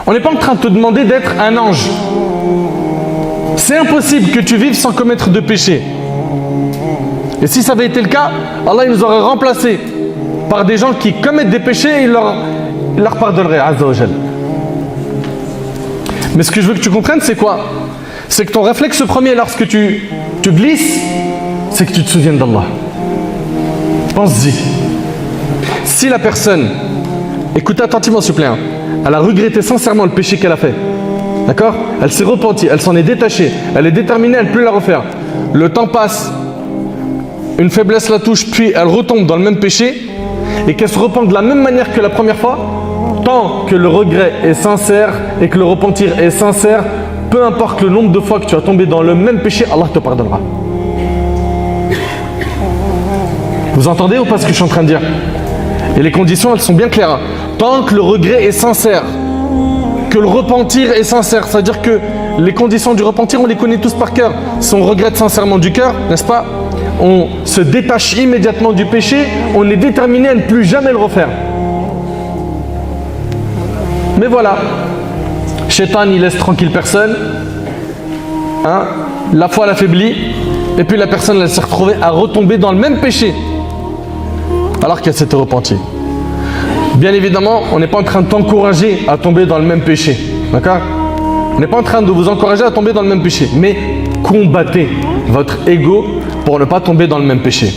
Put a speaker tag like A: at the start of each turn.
A: On n'est pas en train de te demander d'être un ange. C'est impossible que tu vives sans commettre de péché. Et si ça avait été le cas, Allah il nous aurait remplacés par des gens qui commettent des péchés et il leur pardonnerait, Azza wa Jal. Mais ce que je veux que tu comprennes, c'est quoi? C'est que ton réflexe premier lorsque tu glisses, c'est que tu te souviennes d'Allah. Pense-y. Si la personne, écoutez attentivement s'il vous plaît, elle a regretté sincèrement le péché qu'elle a fait, d'accord? Elle s'est repentie, elle s'en est détachée, elle est déterminée à ne plus la refaire. Le temps passe, une faiblesse la touche, puis elle retombe dans le même péché, et qu'elle se repent de la même manière que la première fois, tant que le regret est sincère et que le repentir est sincère, peu importe le nombre de fois que tu as tombé dans le même péché, Allah te pardonnera. Vous entendez ou pas ce que je suis en train de dire? Et les conditions, elles sont bien claires. Tant que le regret est sincère, que le repentir est sincère, c'est-à-dire que les conditions du repentir, on les connaît tous par cœur. Si on regrette sincèrement du cœur, n'est-ce pas? On se détache immédiatement du péché, on est déterminé à ne plus jamais le refaire. Mais voilà, Shaitan, il laisse tranquille personne, la foi l'affaiblit, et puis la personne, elle s'est retrouvée à retomber dans le même péché, alors qu'elle s'était repentie. Bien évidemment, on n'est pas en train de t'encourager à tomber dans le même péché, d'accord? On n'est pas en train de vous encourager à tomber dans le même péché, mais combattez votre ego pour ne pas tomber dans le même péché.